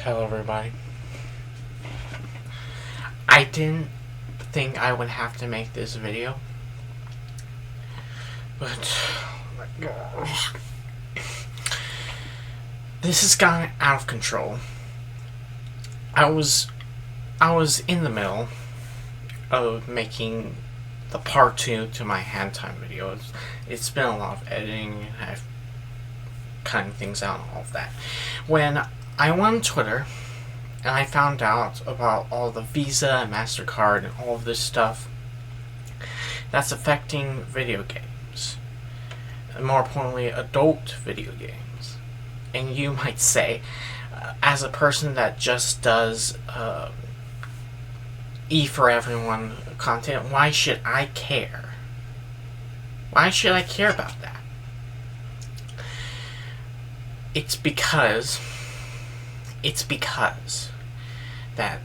Hello, everybody. I didn't think I would have to make this video, but oh my gosh, this has gotten out of control. I was in the middle of making the part 2 to my hand time video. It's been a lot of editing. I've cutting things out and all of that. When I went on Twitter and I found out about all the Visa and MasterCard and all of this stuff that's affecting video games, and more importantly, adult video games. And you might say, as a person that just does E for Everyone content, why should I care? Why should I care about that? It's because that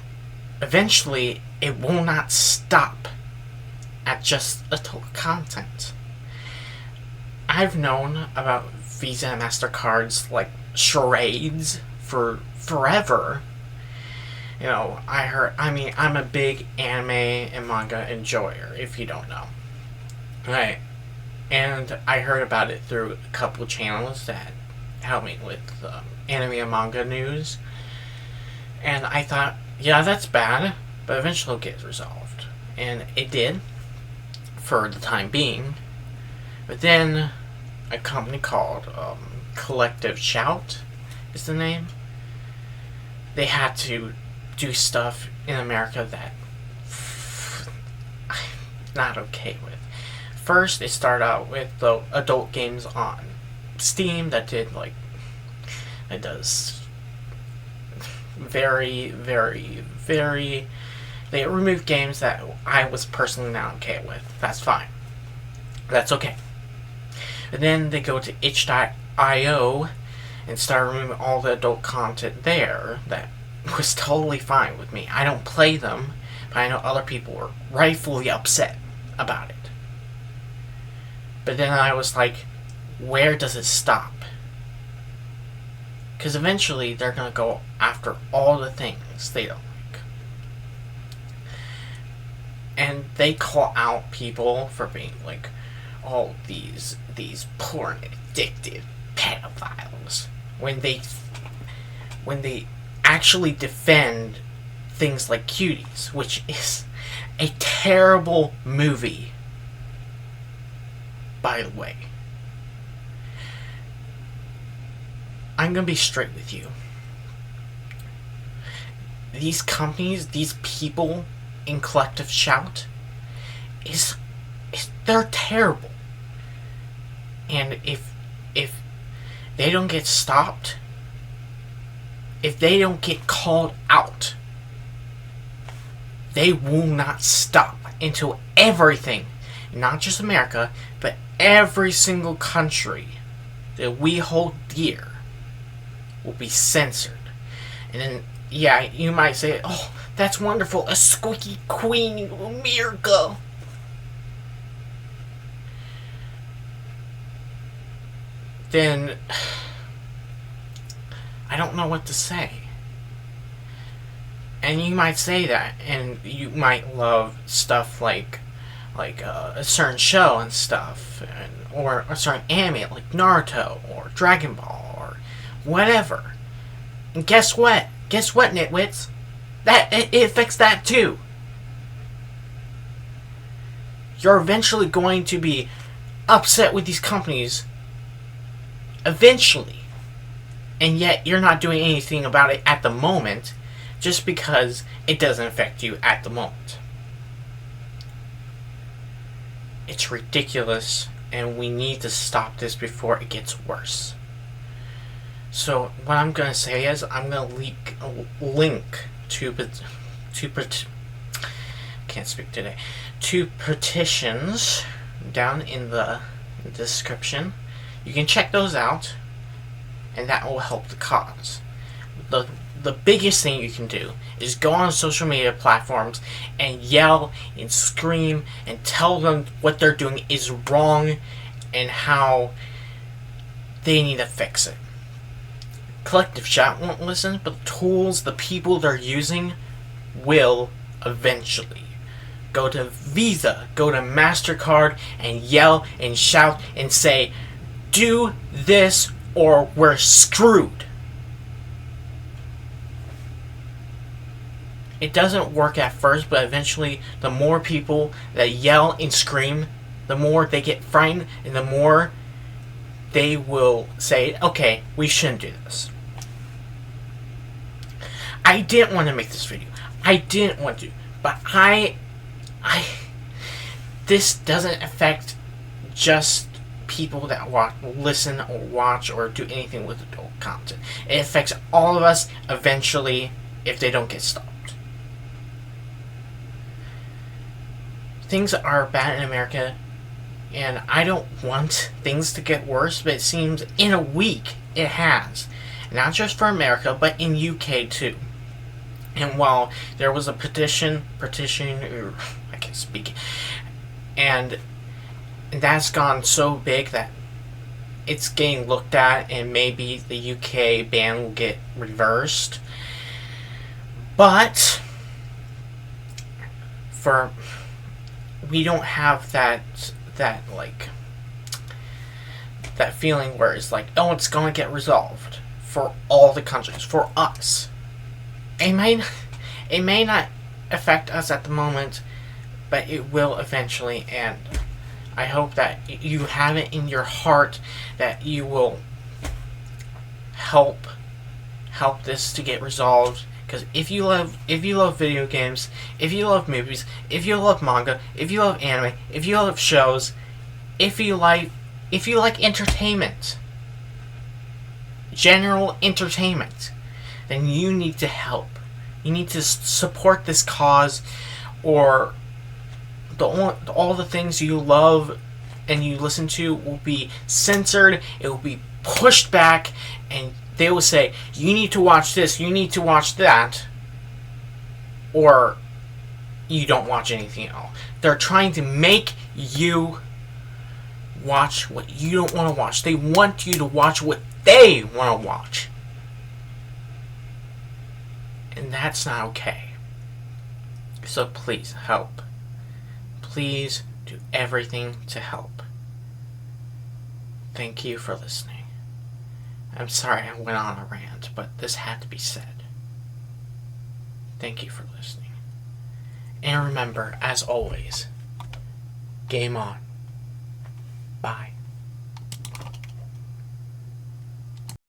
eventually it will not stop at just adult content. I've known about Visa and MasterCard's like charades for forever. You know, I'm a big anime and manga enjoyer, if you don't know. Right. And I heard about it through a couple channels that help me with anime and manga news. And I thought, yeah, that's bad, but eventually it'll get resolved. And it did, for the time being. But then, a company called Collective Shout is the name. They had to do stuff in America that I'm not okay with. First, it started out with the adult games on Steam that does very, very, very... They removed games that I was personally not okay with. That's fine. That's okay. And then they go to itch.io and start removing all the adult content there that was totally fine with me. I don't play them, but I know other people were rightfully upset about it. But then I was like, where does it stop? Because eventually they're going to go after all the things they don't like. And they call out people for being like, oh, these poor and addicted pedophiles. When they actually defend things like Cuties, which is a terrible movie, by the way. I'm going to be straight with you. These companies, these people in Collective Shout, they're terrible. And if they don't get stopped, if they don't get called out, they will not stop until everything, not just America, but every single country that we hold dear will be censored. And then, yeah, you might say, oh, that's wonderful, a squeaky queen America. Then I don't know what to say. And you might say that, and you might love stuff like a certain show and stuff, or a certain anime like Naruto or Dragon Ball or whatever. And guess what? Guess what, nitwits? That it affects that too. You're eventually going to be upset with these companies. Eventually. And yet you're not doing anything about it at the moment, just because it doesn't affect you at the moment. It's ridiculous, and we need to stop this before it gets worse. So what I'm going to say is, I'm going to link to petitions down in the description. You can check those out, and that will help the cause. The biggest thing you can do is go on social media platforms and yell and scream and tell them what they're doing is wrong and how they need to fix it. collective chat won't listen, but the tools, the people they're using will eventually. Go to Visa, go to MasterCard, and yell and shout and say, do this or we're screwed. It doesn't work at first, but eventually the more people that yell and scream, the more they get frightened, and the more they will say, okay, we shouldn't do this. I didn't want to make this video. I didn't want to. But this doesn't affect just people that listen or watch or do anything with adult content. It affects all of us eventually if they don't get stopped. Things are bad in America, and I don't want things to get worse, but it seems in a week it has. Not just for America, but in UK too. And while there was a petition, I can't speak, and that's gone so big that it's getting looked at, and maybe the UK ban will get reversed. But we don't have that feeling where it's like, oh, it's going to get resolved for all the countries, for us. It may not affect us at the moment, but it will eventually, and I hope that you have it in your heart that you will help this to get resolved. Because if you love video games, if you love movies, if you love manga, if you love anime, if you love shows, if you like entertainment, general entertainment, then you need to help. You need to support this cause, or all the things you love and you listen to will be censored. It will be pushed back, and they will say, you need to watch this, you need to watch that, or you don't watch anything at all. They're trying to make you watch what you don't want to watch. They want you to watch what they want to watch. And that's not okay. So please help. Please do everything to help. Thank you for listening. I'm sorry I went on a rant, but this had to be said. Thank you for listening. And remember, as always, game on. Bye.